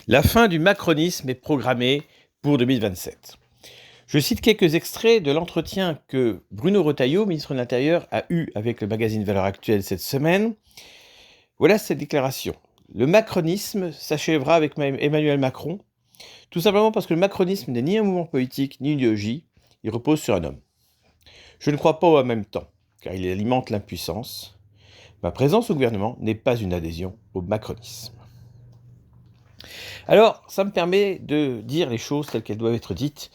La fin du macronisme est programmée pour 2027. Je cite quelques extraits de l'entretien que Bruno Retailleau, ministre de l'Intérieur, a eu avec le magazine Valeurs Actuelles cette semaine. Voilà cette déclaration. Le macronisme s'achèvera avec Emmanuel Macron, tout simplement parce que le macronisme n'est ni un mouvement politique ni une idéologie, il repose sur un homme. Je ne crois pas au en même temps, car il alimente l'impuissance. Ma présence au gouvernement n'est pas une adhésion au macronisme. Alors, ça me permet de dire les choses telles qu'elles doivent être dites,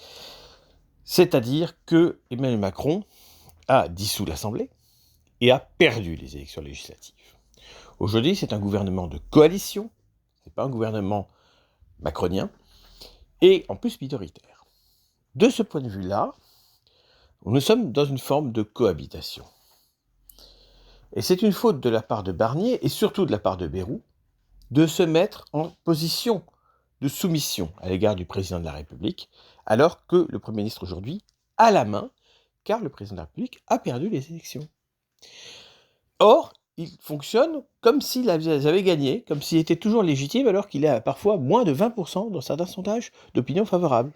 c'est-à-dire que Emmanuel Macron a dissous l'Assemblée et a perdu les élections législatives. Aujourd'hui, c'est un gouvernement de coalition, c'est pas un gouvernement macronien, et en plus minoritaire. De ce point de vue-là, nous sommes dans une forme de cohabitation. Et c'est une faute de la part de Barnier, et surtout de la part de Bayrou, de se mettre en position de soumission à l'égard du président de la République, alors que le Premier ministre aujourd'hui a la main, car le président de la République a perdu les élections. Or, il fonctionne comme s'il avait gagné, comme s'il était toujours légitime, alors qu'il est à parfois moins de 20% dans certains sondages d'opinion favorable.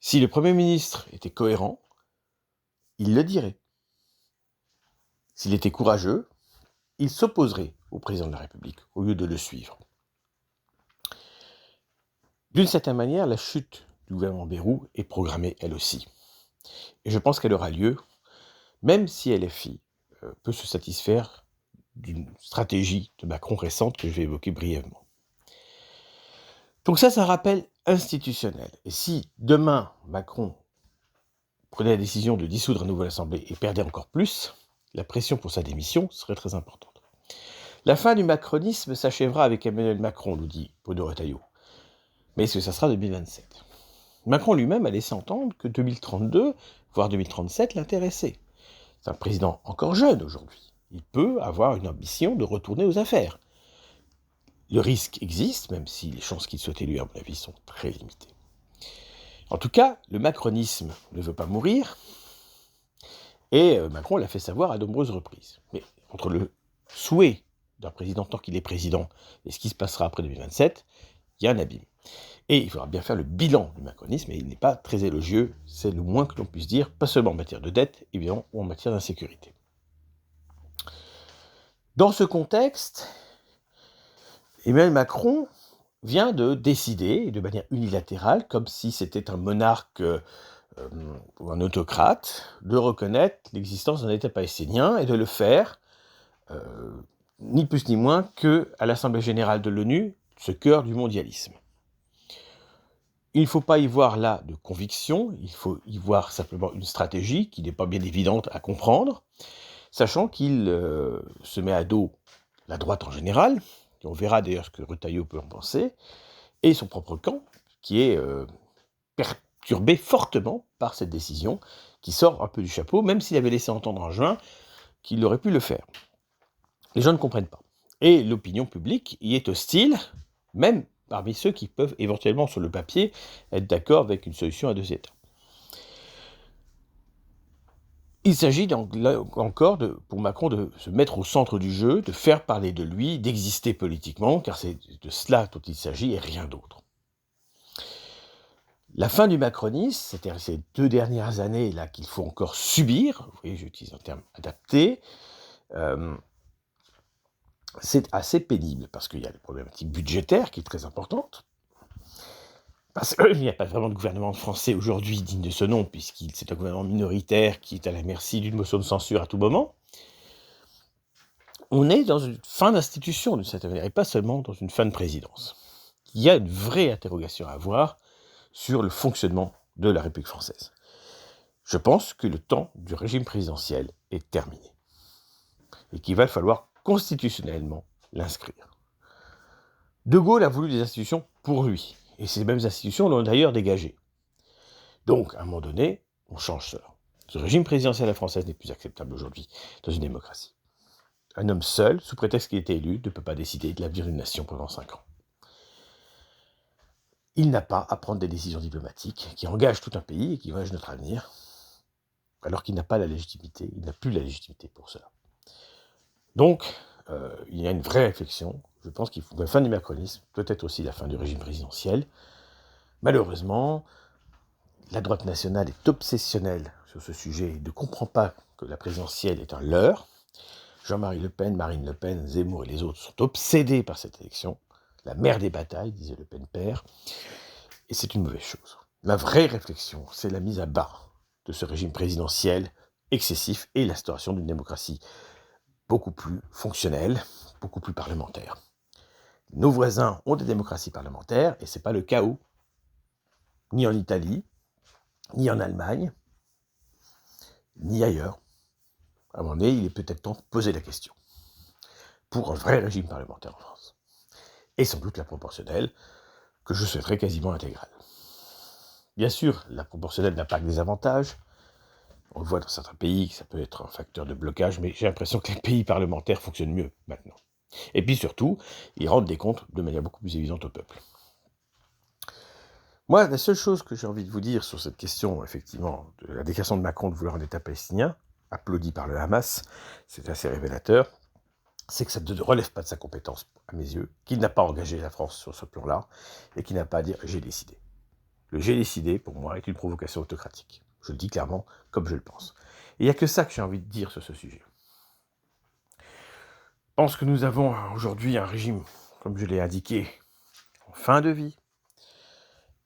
Si le Premier ministre était cohérent, il le dirait. S'il était courageux, il s'opposerait au président de la République, au lieu de le suivre. D'une certaine manière, la chute du gouvernement Bayrou est programmée elle aussi. Et je pense qu'elle aura lieu, même si LFI peut se satisfaire d'une stratégie de Macron récente que je vais évoquer brièvement. Donc ça, c'est un rappel institutionnel. Et si demain, Macron prenait la décision de dissoudre à nouveau l'Assemblée et perdait encore plus, la pression pour sa démission serait très importante. La fin du macronisme s'achèvera avec Emmanuel Macron, nous dit Bruno Retailleau. Mais est-ce que ça sera 2027 ? Macron lui-même a laissé entendre que 2032, voire 2037, l'intéressait. C'est un président encore jeune aujourd'hui. Il peut avoir une ambition de retourner aux affaires. Le risque existe, même si les chances qu'il soit élu, à mon avis, sont très limitées. En tout cas, le macronisme ne veut pas mourir, et Macron l'a fait savoir à de nombreuses reprises. Mais entre le souhait d'un président tant qu'il est président et ce qui se passera après 2027, il y a un abîme. Et il faudra bien faire le bilan du macronisme, et il n'est pas très élogieux, c'est le moins que l'on puisse dire, pas seulement en matière de dette, évidemment, ou en matière d'insécurité. Dans ce contexte, Emmanuel Macron vient de décider, de manière unilatérale, comme si c'était un monarque ou un autocrate, de reconnaître l'existence d'un État palestinien et de le faire, ni plus ni moins qu'à l'Assemblée générale de l'ONU, ce cœur du mondialisme. Il ne faut pas y voir là de conviction, il faut y voir simplement une stratégie qui n'est pas bien évidente à comprendre, sachant qu'il se met à dos la droite en général, et on verra d'ailleurs ce que Retailleau peut en penser, et son propre camp, qui est perturbé fortement par cette décision, qui sort un peu du chapeau, même s'il avait laissé entendre en juin qu'il aurait pu le faire. Les gens ne comprennent pas. Et l'opinion publique y est hostile, même parmi ceux qui peuvent éventuellement, sur le papier, être d'accord avec une solution à deux États. Il s'agit donc là encore pour Macron de se mettre au centre du jeu, de faire parler de lui, d'exister politiquement, car c'est de cela dont il s'agit et rien d'autre. La fin du macronisme, c'est-à-dire ces 2 dernières années là qu'il faut encore subir, vous voyez, j'utilise un terme adapté, c'est assez pénible, parce qu'il y a des problématiques budgétaires qui est très importante, parce qu'il n'y a pas vraiment de gouvernement français aujourd'hui digne de ce nom, puisqu'il c'est un gouvernement minoritaire qui est à la merci d'une motion de censure à tout moment. On est dans une fin d'institution, d'une certaine manière, et pas seulement dans une fin de présidence. Il y a une vraie interrogation à avoir sur le fonctionnement de la République française. Je pense que le temps du régime présidentiel est terminé, et qu'il va falloir constitutionnellement l'inscrire. De Gaulle a voulu des institutions pour lui, et ces mêmes institutions l'ont d'ailleurs dégagé. Donc, à un moment donné, on change cela. Ce régime présidentiel à la française n'est plus acceptable aujourd'hui dans une démocratie. Un homme seul, sous prétexte qu'il était élu, ne peut pas décider de l'avenir d'une nation pendant 5 ans. Il n'a pas à prendre des décisions diplomatiques qui engagent tout un pays et qui engagent notre avenir, alors qu'il n'a pas la légitimité, il n'a plus la légitimité pour cela. Donc, il y a une vraie réflexion, Je pense qu'il faut la fin du macronisme, peut-être aussi la fin du régime présidentiel. Malheureusement, la droite nationale est obsessionnelle sur ce sujet et ne comprend pas que la présidentielle est un leurre. Jean-Marie Le Pen, Marine Le Pen, Zemmour et les autres sont obsédés par cette élection. La mère des batailles, disait Le Pen père. Et c'est une mauvaise chose. La vraie réflexion, c'est la mise à bas de ce régime présidentiel excessif et l'instauration d'une démocratie beaucoup plus fonctionnelle, beaucoup plus parlementaire. Nos voisins ont des démocraties parlementaires et ce n'est pas le cas où, ni en Italie, ni en Allemagne, ni ailleurs. À un moment donné, il est peut-être temps de poser la question pour un vrai régime parlementaire en France. Et sans doute la proportionnelle, que je souhaiterais quasiment intégrale. Bien sûr, la proportionnelle n'a pas que des avantages. On le voit dans certains pays, ça peut être un facteur de blocage, mais j'ai l'impression que les pays parlementaires fonctionnent mieux maintenant. Et puis surtout, ils rendent des comptes de manière beaucoup plus évidente au peuple. Moi, la seule chose que j'ai envie de vous dire sur cette question, effectivement, de la déclaration de Macron de vouloir un État palestinien, applaudi par le Hamas, c'est assez révélateur, c'est que ça ne relève pas de sa compétence, à mes yeux, qu'il n'a pas engagé la France sur ce plan-là, et qu'il n'a pas à dire « j'ai décidé ». Le « j'ai décidé », pour moi, est une provocation autocratique. Je le dis clairement, comme je le pense. Et il n'y a que ça que j'ai envie de dire sur ce sujet. Je pense que nous avons aujourd'hui un régime, comme je l'ai indiqué, en fin de vie,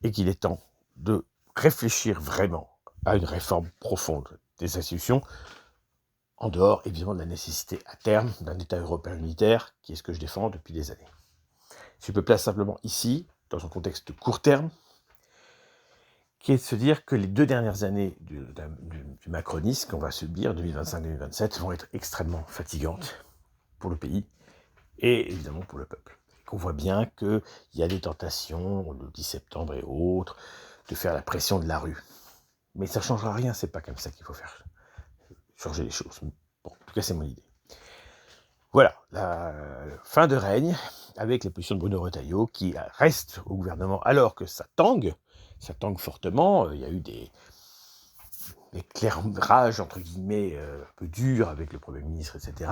et qu'il est temps de réfléchir vraiment à une réforme profonde des institutions, en dehors, évidemment, de la nécessité à terme d'un État européen unitaire, qui est ce que je défends depuis des années. Je me place simplement ici, dans un contexte court terme, qui est de se dire que les 2 dernières années du macronisme qu'on va subir, 2025-2027, vont être extrêmement fatigantes pour le pays et évidemment pour le peuple. Qu'on voit bien qu'il y a des tentations, le 10 septembre et autres, de faire la pression de la rue. Mais ça ne changera rien, c'est pas comme ça qu'il faut faire changer les choses. Bon, en tout cas, c'est mon idée. Voilà, la fin de règne, avec la position de Bruno Retailleau, qui reste au gouvernement alors que ça tangue fortement. Il y a eu des éclairages, entre guillemets, un peu durs avec le Premier ministre, etc.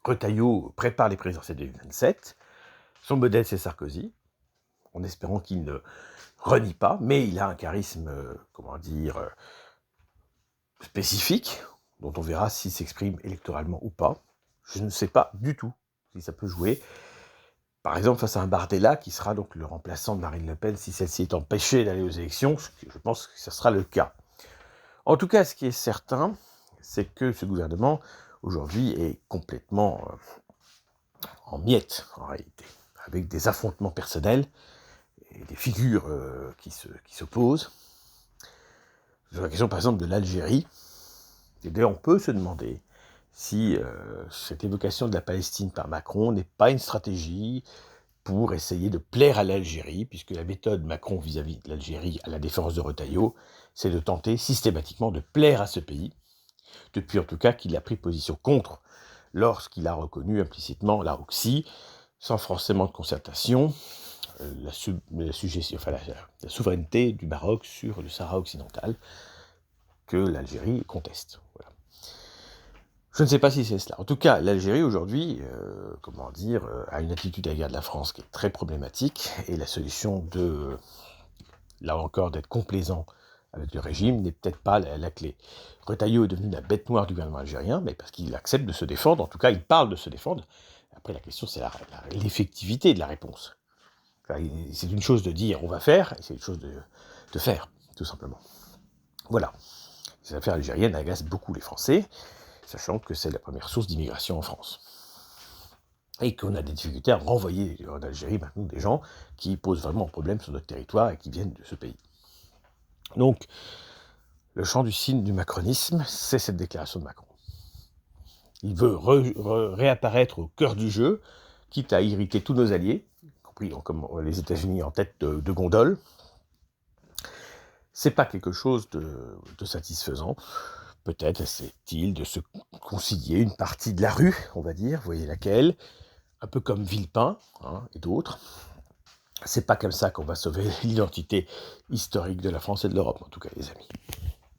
Retailleau prépare les présidentielles de 2027. Son modèle, c'est Sarkozy, en espérant qu'il ne renie pas, mais il a un charisme, spécifique, dont on verra s'il s'exprime électoralement ou pas. Je ne sais pas du tout si ça peut jouer. Par exemple, face à un Bardella, qui sera donc le remplaçant de Marine Le Pen, si celle-ci est empêchée d'aller aux élections, je pense que ce sera le cas. En tout cas, ce qui est certain, c'est que ce gouvernement, aujourd'hui, est complètement en miettes, en réalité, avec des affrontements personnels et des figures qui s'opposent. Sur la question, par exemple, de l'Algérie, et d'ailleurs, on peut se demander si cette évocation de la Palestine par Macron n'est pas une stratégie pour essayer de plaire à l'Algérie, puisque la méthode Macron vis-à-vis de l'Algérie, à la défense de Retailleau, c'est de tenter systématiquement de plaire à ce pays, depuis en tout cas qu'il a pris position contre, lorsqu'il a reconnu implicitement la ROCSI, sans forcément de concertation, la souveraineté du Maroc sur le Sahara occidental, que l'Algérie conteste. Voilà. Je ne sais pas si c'est cela. En tout cas, l'Algérie aujourd'hui, a une attitude à l'égard de la France qui est très problématique, et la solution là encore, d'être complaisant avec le régime n'est peut-être pas la clé. Retailleau est devenu la bête noire du gouvernement algérien, mais parce qu'il accepte de se défendre, en tout cas il parle de se défendre. Après la question c'est l'effectivité de la réponse. C'est une chose de dire on va faire, et c'est une chose de faire, tout simplement. Voilà. Ces affaires algériennes agacent beaucoup les Français, sachant que c'est la première source d'immigration en France. Et qu'on a des difficultés à renvoyer en Algérie maintenant des gens qui posent vraiment un problème sur notre territoire et qui viennent de ce pays. Donc, le champ du signe du macronisme, c'est cette déclaration de Macron. Il veut réapparaître au cœur du jeu, quitte à irriter tous nos alliés, y compris comme les États-Unis en tête de gondole. C'est pas quelque chose de satisfaisant. Peut-être essaie-t-il de se concilier une partie de la rue, on va dire, vous voyez laquelle, un peu comme Villepin et d'autres. C'est pas comme ça qu'on va sauver l'identité historique de la France et de l'Europe, en tout cas, les amis.